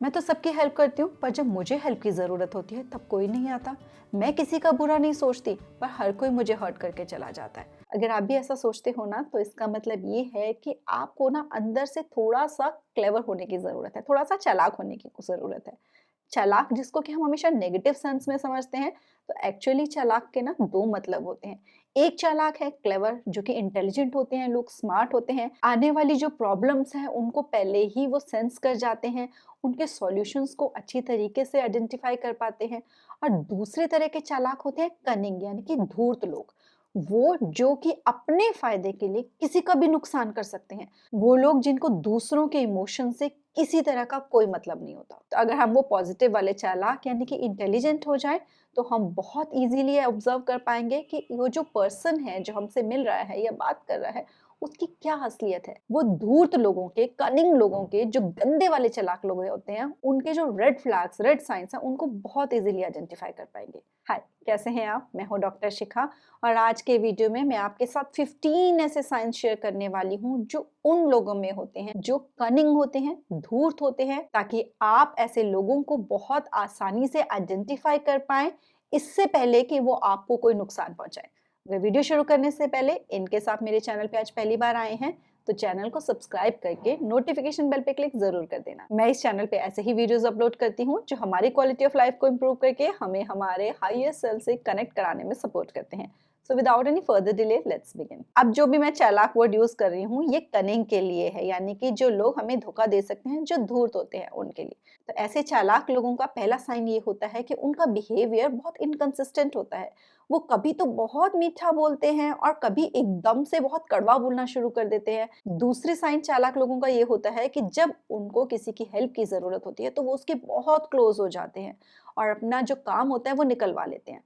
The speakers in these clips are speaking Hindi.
मैं तो सबकी हेल्प करती हूँ, पर जब मुझे हेल्प की ज़रूरत होती है तब कोई नहीं आता। मैं किसी का बुरा नहीं सोचती, पर हर कोई मुझे हर्ट करके चला जाता है। अगर आप भी ऐसा सोचते हो ना, तो इसका मतलब ये है कि आपको ना अंदर से थोड़ा सा क्लेवर होने की ज़रूरत है, थोड़ा सा चालाक होने की ज़रूरत है। चालाक जिसको कि हम हमेशा नेगेटिव सेंस में समझते हैं, तो एक्चुअली चालाक के ना दो मतलब होते हैं। एक चालाक है क्लेवर, जो कि इंटेलिजेंट होते हैं, लोग स्मार्ट होते हैं, आने वाली जो प्रॉब्लम्स हैं उनको पहले ही वो सेंस कर जाते हैं, उनके सॉल्यूशंस को अच्छी तरीके से आइडेंटिफाई कर पाते हैं। और दूसरे तरह के चालाक होते हैं कनिंग, यानी कि धूर्त लोग, वो जो कि अपने फायदे के लिए किसी का भी नुकसान कर सकते हैं। वो लोग जिनको दूसरों के इमोशन से किसी तरह का कोई मतलब नहीं होता। तो अगर हम वो पॉजिटिव वाले चालाक यानी कि इंटेलिजेंट हो जाए, तो हम बहुत इजीली ऑब्जर्व कर पाएंगे कि वो जो पर्सन है जो हमसे मिल रहा है या बात कर रहा है, उसकी क्या असलियत है। वो धूर्त लोगों के, कनिंग लोगों के, जो गंदे वाले चालाक लोग होते हैं, उनके जो रेड फ्लैग्स, रेड साइंस हैं, उनको बहुत इजीली आइडेंटिफाई कर पाएंगे। हाय, कैसे हैं आप? मैं हूँ डॉक्टर शिखा, और आज के वीडियो में मैं आपके साथ 15 ऐसे साइंस शेयर करने वाली हूँ जो उन लोगों में होते हैं जो कनिंग होते हैं, धूर्त होते हैं, ताकि आप ऐसे लोगों को बहुत आसानी से आइडेंटिफाई कर पाएं, इससे पहले कि वो आपको कोई नुकसान पहुंचाए। वे वीडियो शुरू करने से पहले इनके साथ मेरे चैनल पे आज पहली बार आए हैं, तो चैनल को सब्सक्राइब करके नोटिफिकेशन बेल पे क्लिक जरूर कर देना। मैं इस चैनल पे ऐसे ही वीडियोस अपलोड करती हूँ जो हमारी क्वालिटी ऑफ लाइफ को इम्प्रूव करके हमें हमारे हाईएस्ट सेल्फ से कनेक्ट कराने में सपोर्ट करते हैं। So without any further delay let's begin. अब जो भी मैं चालाक वर्ड यूज कर रही हूँ, ये कनिंग के लिए है, यानी कि जो लोग हमें धोखा दे सकते हैं, जो धूर्त होते हैं उनके लिए। तो ऐसे चालाक लोगों का पहला साइन ये होता है कि उनका बिहेवियर बहुत इनकंसिस्टेंट होता है। वो कभी तो बहुत मीठा बोलते हैं और कभी एकदम से बहुत कड़वा बोलना शुरू कर देते हैं। दूसरी साइन चालाक लोगों का ये होता है कि जब उनको किसी की हेल्प की जरूरत होती है, तो वो उसके बहुत क्लोज हो जाते हैं और अपना जो काम होता है वो निकलवा लेते हैं।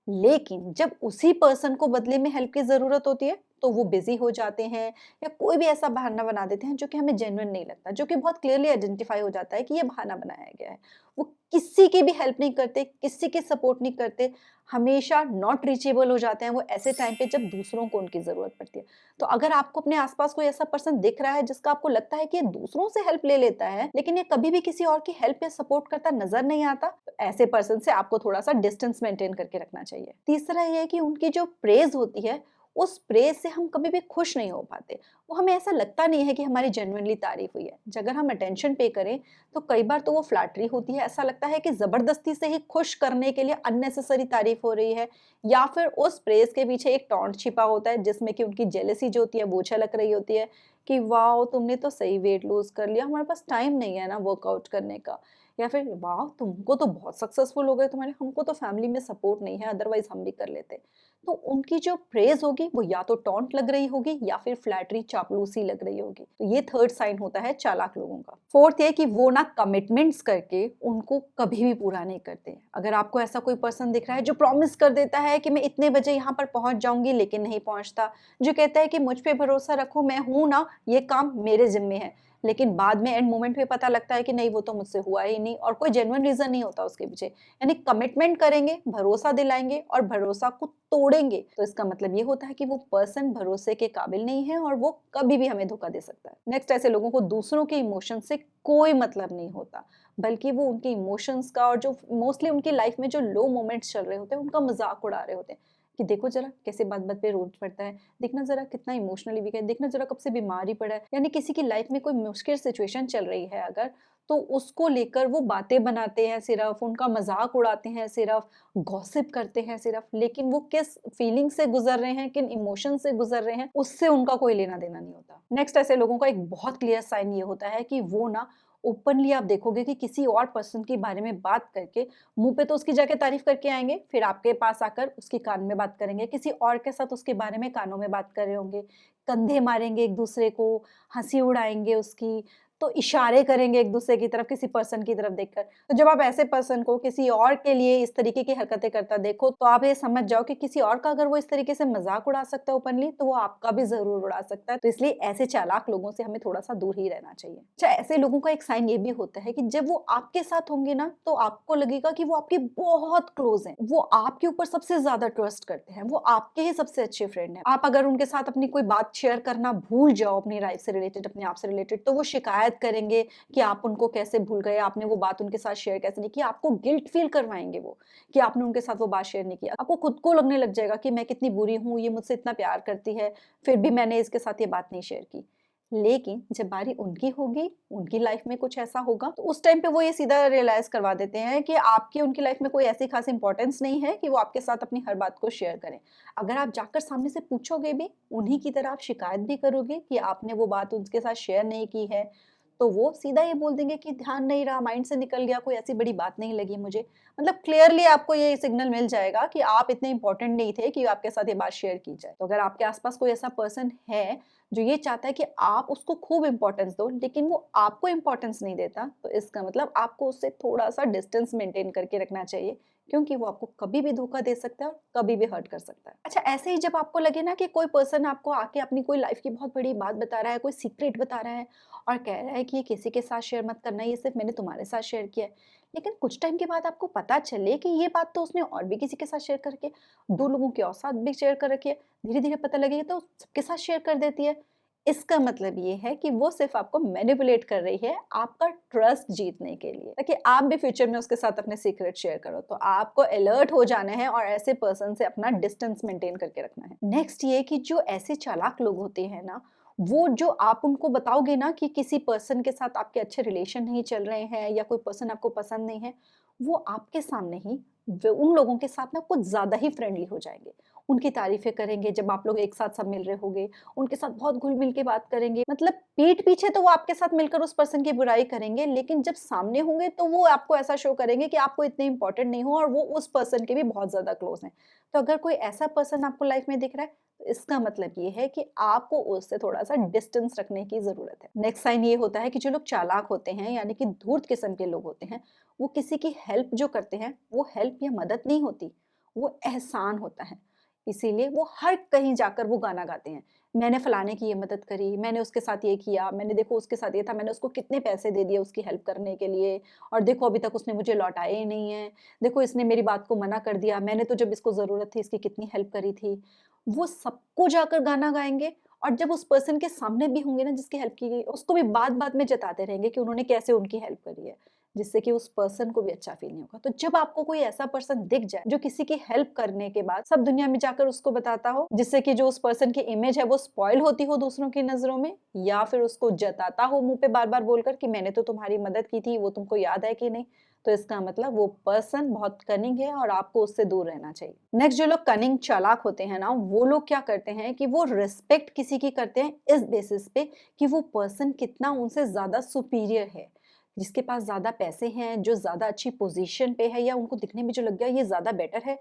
लेकिन जब उसी पर्सन को बदले में हेल्प की जरूरत होती है, तो वो बिजी हो जाते हैं या कोई भी ऐसा बहाना बना देते हैं जो कि हमें जेन्युइन नहीं लगता, जो कि बहुत क्लियरली आइडेंटिफाई हो जाता है कि ये बहाना बनाया गया है। वो किसी की भी हेल्प नहीं करते, किसी की सपोर्ट नहीं करते, हमेशा नॉट रीचेबल हो जाते हैं वो ऐसे टाइम पे जब दूसरों को उनकी जरूरत पड़ती है। तो अगर आपको अपने आसपास कोई ऐसा पर्सन दिख रहा है जिसका आपको लगता है कि ये दूसरों से हेल्प ले लेता है, लेकिन ये कभी भी किसी और की हेल्प या सपोर्ट करता नजर नहीं आता, तो ऐसे पर्सन से आपको थोड़ा सा डिस्टेंस मेंटेन करके रखना चाहिए। तीसरा ये है कि उनकी जो प्रेज होती है, उस प्रेज से हम कभी भी खुश नहीं हो पाते। वो हमें ऐसा लगता नहीं है कि हमारी जेन्युइनली तारीफ हुई है। अगर हम अटेंशन पे करें, तो कई बार तो वो फ्लैटरी होती है, ऐसा लगता है कि जबरदस्ती से ही खुश करने के लिए अननेसेसरी तारीफ हो रही है, या फिर उस प्रेज के पीछे एक टॉन्ट छिपा होता है जिसमें कि उनकी जेलसी जो होती है वो झलक रही होती है कि वाह तुमने तो सही वेट लूज कर लिया, हमारे पास टाइम नहीं है ना वर्कआउट करने का। या फिर वाह तुमको तो बहुत सक्सेसफुल हो गए तुम्हारे, हमको तो फैमिली में सपोर्ट नहीं है, अदरवाइज हम भी कर लेते। तो उनकी जो प्रेज होगी वो या तो टॉन्ट लग रही होगी या फिर फ्लैटरी, चापलूसी लग रही होगी। तो ये थर्ड साइन होता है चालाक लोगों का। फोर्थ ये कि वो ना कमिटमेंट्स करके उनको कभी भी पूरा नहीं करते। अगर आपको ऐसा कोई पर्सन दिख रहा है जो प्रॉमिस कर देता है कि मैं इतने बजे यहाँ पर पहुंच जाऊंगी लेकिन नहीं पहुंचता, जो कहता है कि मुझ पे भरोसा रखो, मैं हूं ना, ये काम मेरे जिम्मे है, लेकिन बाद में एंड मोमेंट पे पता लगता है कि नहीं वो तो मुझसे हुआ ही नहीं, और कोई जेन्युइन रीजन नहीं होता उसके पीछे। यानी कमिटमेंट करेंगे, भरोसा दिलाएंगे और भरोसा को तोड़ेंगे, तो इसका मतलब ये होता है कि वो पर्सन भरोसे के काबिल नहीं है और वो कभी भी हमें धोखा दे सकता है। नेक्स्ट, ऐसे लोगों को दूसरों के इमोशन से कोई मतलब नहीं होता, बल्कि वो उनके इमोशंस का और जो मोस्टली उनकी लाइफ में जो लो मोमेंट्स चल रहे होते हैं उनका मजाक उड़ा रहे होते हैं कि देखो जरा कैसे बात बात पे रोट पड़ता है, देखना जरा कितना इमोशनली वीक है, देखना जरा कब से बीमार ही पड़ा है। यानी किसी की लाइफ में कोई मुश्किल सिचुएशन चल रही है अगर, तो उसको लेकर वो बातें बनाते हैं, सिर्फ उनका मजाक उड़ाते हैं, सिर्फ गॉसिप करते हैं सिर्फ, लेकिन वो किस फीलिंग से गुजर रहे हैं, किन इमोशन से गुजर रहे हैं, उससे उनका कोई लेना देना नहीं होता। नेक्स्ट, ऐसे लोगों का एक बहुत क्लियर साइन ये होता है कि वो ना ओपनली, आप देखोगे कि किसी और पर्सन के बारे में बात करके मुंह पे तो उसकी जाके तारीफ करके आएंगे, फिर आपके पास आकर उसकी कान में बात करेंगे, किसी और के साथ उसके बारे में कानों में बात कर रहे होंगे, कंधे मारेंगे एक दूसरे को, हंसी उड़ाएंगे उसकी, तो इशारे करेंगे एक दूसरे की तरफ, किसी पर्सन की तरफ देखकर। तो जब आप ऐसे पर्सन को किसी और के लिए इस तरीके की हरकतें करता देखो, तो आप ये समझ जाओ कि किसी और का अगर वो इस तरीके से मजाक उड़ा सकता है ओपनली, तो वो आपका भी जरूर उड़ा सकता है। तो इसलिए ऐसे चालाक लोगों से हमें थोड़ा सा दूर ही रहना चाहिए। अच्छा, ऐसे लोगों का एक साइन ये भी होता है कि जब वो आपके साथ होंगे ना, तो आपको लगेगा कि वो आपके बहुत क्लोज हैं, वो आपके ऊपर सबसे ज्यादा ट्रस्ट करते हैं, वो आपके ही सबसे अच्छे फ्रेंड हैं। आप अगर उनके साथ अपनी कोई बात शेयर करना भूल जाओ अपनी लाइफ से रिलेटेड, अपने आप से रिलेटेड, तो वो शिकायत शिकायत करेंगे कि आप उनको कैसे भूल गए, आपने वो बात उनके साथ शेयर कैसे नहीं की, आपको गिल्ट फील करवाएंगे वो कि आपने उनके साथ वो बात शेयर नहीं की। आपको खुद को लगने लग जाएगा कि मैं कितनी बुरी हूँ, ये मुझसे इतना प्यार करती है, फिर भी मैंने इसके साथ ये बात नहीं शेयर की। लेकिन जब बारी उनकी होगी, उनकी लाइफ में कुछ ऐसा होगा, तो उस टाइम पे वो ये सीधा रियलाइज करवा देते हैं कि आपकी उनकी लाइफ में कोई ऐसी खास इंपॉर्टेंस नहीं है कि वो आपके साथ अपनी हर बात को शेयर करें। अगर आप जाकर सामने से पूछोगे भी, उन्हीं की तरह आप शिकायत भी करोगे कि आपने वो बात उनके साथ शेयर नहीं की है, तो वो सीधा ये बोल देंगे कि ध्यान नहीं रहा, माइंड से निकल गया, कोई ऐसी बड़ी बात नहीं लगी मुझे। मतलब क्लियरली आपको ये सिग्नल मिल जाएगा कि आप इतने इंपॉर्टेंट नहीं थे कि आपके साथ ये बात शेयर की जाए। तो अगर आपके आसपास कोई ऐसा पर्सन है जो ये चाहता है कि आप उसको खूब इंपॉर्टेंस दो, लेकिन वो आपको इंपॉर्टेंस नहीं देता, तो इसका मतलब आपको उससे थोड़ा सा डिस्टेंस मेंटेन करके रखना चाहिए, क्योंकि वो आपको कभी भी धोखा दे सकता है और कभी भी हर्ट कर सकता है। अच्छा, ऐसे ही जब आपको लगे ना कि कोई पर्सन आपको आके अपनी कोई लाइफ की बहुत बड़ी बात बता रहा है, कोई सीक्रेट बता रहा है और कह रहा है कि ये किसी के साथ शेयर मत करना, ये सिर्फ मैंने तुम्हारे साथ शेयर किया है, लेकिन कुछ टाइम के बाद आपको पता चले कि ये बात तो उसने और भी किसी के साथ शेयर करके, दो लोगों के और साथ भी शेयर कर रखी है, धीरे धीरे पता लगे तो सबके साथ शेयर कर देती है। इसका मतलब ये है कि वो सिर्फ आपको मैनिपुलेट कर रही है आपका ट्रस्ट जीतने के लिए, ताकि आप भी फ्यूचर में उसके साथ अपने सीक्रेट शेयर करो। तो आपको अलर्ट हो जाना है और ऐसे पर्सन से अपना डिस्टेंस मेंटेन करके रखना है। नेक्स्ट ये कि जो ऐसे चालाक लोग होते हैं ना, वो जो आप उनको बताओगे ना कि किसी पर्सन के साथ आपके अच्छे रिलेशन नहीं चल रहे हैं या कोई पर्सन आपको पसंद नहीं है, वो आपके सामने ही उन लोगों के साथ ना कुछ ज्यादा ही फ्रेंडली हो जाएंगे, उनकी तारीफें करेंगे। जब आप लोग एक साथ सब मिल रहे होंगे, उनके साथ बहुत घुल मिल के बात करेंगे। मतलब पीठ पीछे तो वो आपके साथ मिलकर उस पर्सन की बुराई करेंगे, लेकिन जब सामने होंगे तो वो आपको ऐसा शो करेंगे कि आपको इतने इंपॉर्टेंट नहीं हो और वो उस पर्सन के भी बहुत ज्यादा क्लोज हैं। तो अगर कोई ऐसा पर्सन आपको लाइफ में दिख रहा है, तो इसका मतलब ये है कि आपको उससे थोड़ा सा डिस्टेंस रखने की जरूरत है। नेक्स्ट साइन ये होता है कि जो लोग चालाक होते हैं, यानी कि धूर्त किस्म के लोग होते हैं, वो किसी की हेल्प जो करते हैं, वो हेल्प या मदद नहीं होती, वो एहसान होता है। इसीलिए वो हर कहीं जाकर वो गाना गाते हैं, मैंने फलाने की ये मदद करी, मैंने उसके साथ ये किया, मैंने देखो उसके साथ ये था, मैंने उसको कितने पैसे दे दिए उसकी हेल्प करने के लिए, और देखो अभी तक उसने मुझे लौटाए ही नहीं है, देखो इसने मेरी बात को मना कर दिया, मैंने तो जब इसको ज़रूरत थी इसकी कितनी हेल्प करी थी। वो सबको जाकर गाना गाएँगे, और जब उस पर्सन के सामने भी होंगे ना जिसकी हेल्प की गई, उसको भी बात-बात में जताते रहेंगे कि उन्होंने कैसे उनकी हेल्प करी है, जिससे कि उस पर्सन को भी अच्छा फील नहीं होगा। तो जब आपको कोई ऐसा पर्सन दिख जाए जो किसी की हेल्प करने के बाद सब दुनिया में जाकर उसको बताता हो, जिससे कि जो उस पर्सन की इमेज है वो स्पॉइल होती हो दूसरों की नजरों में, या फिर उसको जताता हो मुंह पे बार बार बोलकर कि मैंने तो तुम्हारी मदद की थी, वो तुमको याद है कि नहीं, तो इसका मतलब वो पर्सन बहुत कनिंग है और आपको उससे दूर रहना चाहिए। नेक्स्ट, जो लोग कनिंग चालाक होते हैं ना, वो लोग क्या करते हैं कि वो रिस्पेक्ट किसी की करते हैं इस बेसिस पे कि वो पर्सन कितना उनसे ज्यादा सुपीरियर है, जिसके पास ज़्यादा पैसे हैं, जो ज़्यादा अच्छी पोज़ीशन पे है, या उनको दिखने में जो लग गया ये ज़्यादा बेटर है,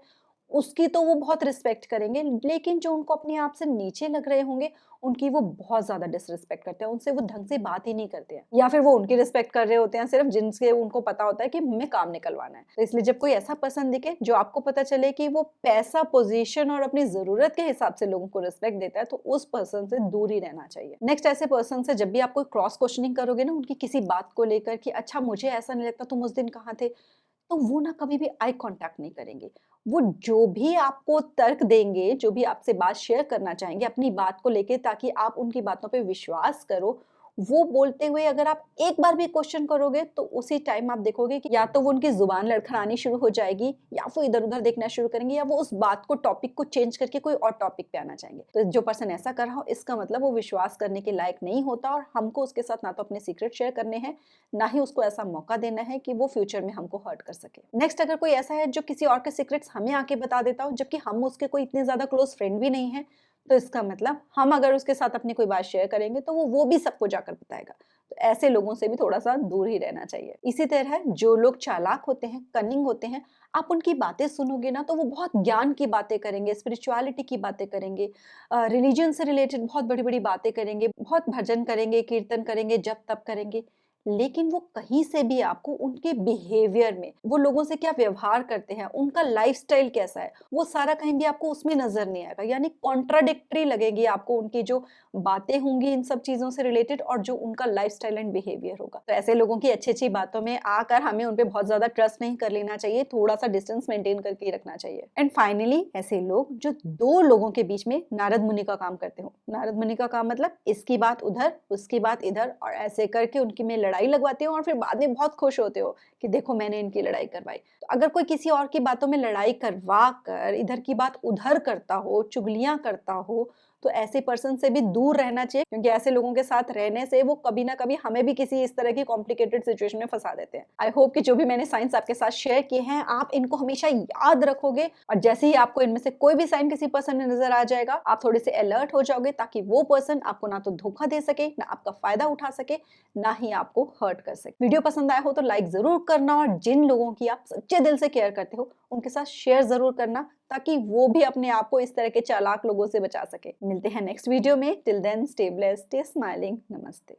उसकी तो वो बहुत रिस्पेक्ट करेंगे। लेकिन जो उनको अपने आप से नीचे लग रहे होंगे, उनकी वो बहुत ज़्यादा डिसरिस्पेक्ट करते हैं, उनसे वो ढंग से बात ही नहीं करते हैं। या फिर वो उनकी रिस्पेक्ट कर रहे होते हैं सिर्फ़ जिनसे उनको पता होता है कि हमें काम निकलवाना है। तो इसलिए जब कोई ऐसा पर्सन दिखे जो आपको पता चले कि वो पैसा, पोज़ीशन और अपनी ज़रूरत के हिसाब से लोगों को रिस्पेक्ट देता है, तो उस पर्सन से दूर ही रहना चाहिए। नेक्स्ट, ऐसे पर्सन से जब भी आप कोई क्रॉस क्वेश्चनिंग करोगे ना उनकी किसी बात को लेकर कि अच्छा मुझे ऐसा नहीं लगता तुम उस दिन कहाँ थे, तो वो ना कभी भी आई कांटेक्ट नहीं करेंगे। वो जो भी आपको तर्क देंगे, जो भी आपसे बात शेयर करना चाहेंगे अपनी बात को लेके, ताकि आप उनकी बातों पे विश्वास करो, वो बोलते हुए अगर आप एक बार भी क्वेश्चन करोगे, तो उसी टाइम आप देखोगे कि या तो वो उनकी जुबान लड़खड़ानी शुरू हो जाएगी, या वो इधर-उधर देखना शुरू करेंगे, या वो उस बात को, टॉपिक को चेंज करके कोई और टॉपिक पे आना चाहेंगे। तो जो पर्सन ऐसा कर रहा हो, इसका मतलब वो विश्वास करने के लायक नहीं होता, और हमको उसके साथ ना तो अपने सीक्रेट शेयर करने हैं, ना ही उसको ऐसा मौका देना है कि वो फ्यूचर में हमको हर्ट कर सके। नेक्स्ट, अगर कोई ऐसा है जो किसी और के सीक्रेट्स हमें आके बता देता हो, जबकि हम उसके कोई इतने ज्यादा क्लोज फ्रेंड भी नहीं है, तो इसका मतलब हम अगर उसके साथ अपनी कोई बात शेयर करेंगे तो वो भी सबको जाकर बताएगा। तो ऐसे लोगों से भी थोड़ा सा दूर ही रहना चाहिए। इसी तरह जो लोग चालाक होते हैं, कनिंग होते हैं, आप उनकी बातें सुनोगे ना तो वो बहुत ज्ञान की बातें करेंगे, स्पिरिचुअलिटी की बातें करेंगे, रिलीजन से रिलेटेड बहुत बड़ी बड़ी बातें करेंगे, बहुत भजन करेंगे, कीर्तन करेंगे, जप तप करेंगे। लेकिन वो कहीं से भी आपको उनके बिहेवियर में, वो लोगों से क्या व्यवहार करते हैं, उनका लाइफस्टाइल कैसा है, वो सारा कहीं भी आपको उसमें नजर नहीं आएगा। यानी कॉन्ट्राडिक्टरी लगेगी आपको उनकी जो बातें होंगी इन सब चीजों से रिलेटेड और जो उनका लाइफस्टाइल एंड बिहेवियर होगा। तो ऐसे लोगों की अच्छी अच्छी बातों में आकर हमें उन पे बहुत ज्यादा ट्रस्ट नहीं कर लेना चाहिए, थोड़ा सा डिस्टेंस मेंटेन करके ही रखना चाहिए। एंड फाइनली ऐसे लोग जो दो लोगों के बीच में नारद मुनि का काम करते हो। नारद मुनि का काम मतलब इसकी बात उधर उसकी बात इधर, और ऐसे करके उनकी में लड़ाई लगवाते हो और फिर बाद में बहुत खुश होते हो कि देखो मैंने इनकी लड़ाई करवाई। तो अगर कोई किसी और की बातों में लड़ाई करवा कर इधर की बात उधर करता हो, चुगलियां करता हो, तो ऐसे पर्सन से भी दूर रहना चाहिए, क्योंकि ऐसे लोगों के साथ रहने से वो कभी ना कभी हमें भी किसी इस तरह की कॉम्प्लिकेटेड सिचुएशन में फंसा देते हैं। आई होप कि जो भी मैंने साइंस आपके साथ शेयर किए हैं आप इनको हमेशा याद रखोगे, और जैसे ही आपको इनमें से कोई भी साइन किसी पर्सन में नजर आ जाएगा आप थोड़े से अलर्ट हो जाओगे, ताकि वो पर्सन आपको ना तो धोखा दे सके, ना आपका फायदा उठा सके, ना ही आपको हर्ट कर सके। वीडियो पसंद आया हो तो लाइक जरूर करना, और जिन लोगों की आप सच्चे दिल से केयर करते हो उनके साथ शेयर जरूर करना, ताकि वो भी अपने आप को इस तरह के चालाक लोगों से बचा सके। मिलते हैं नेक्स्ट वीडियो में। Till then stay blessed, stay smiling, नमस्ते।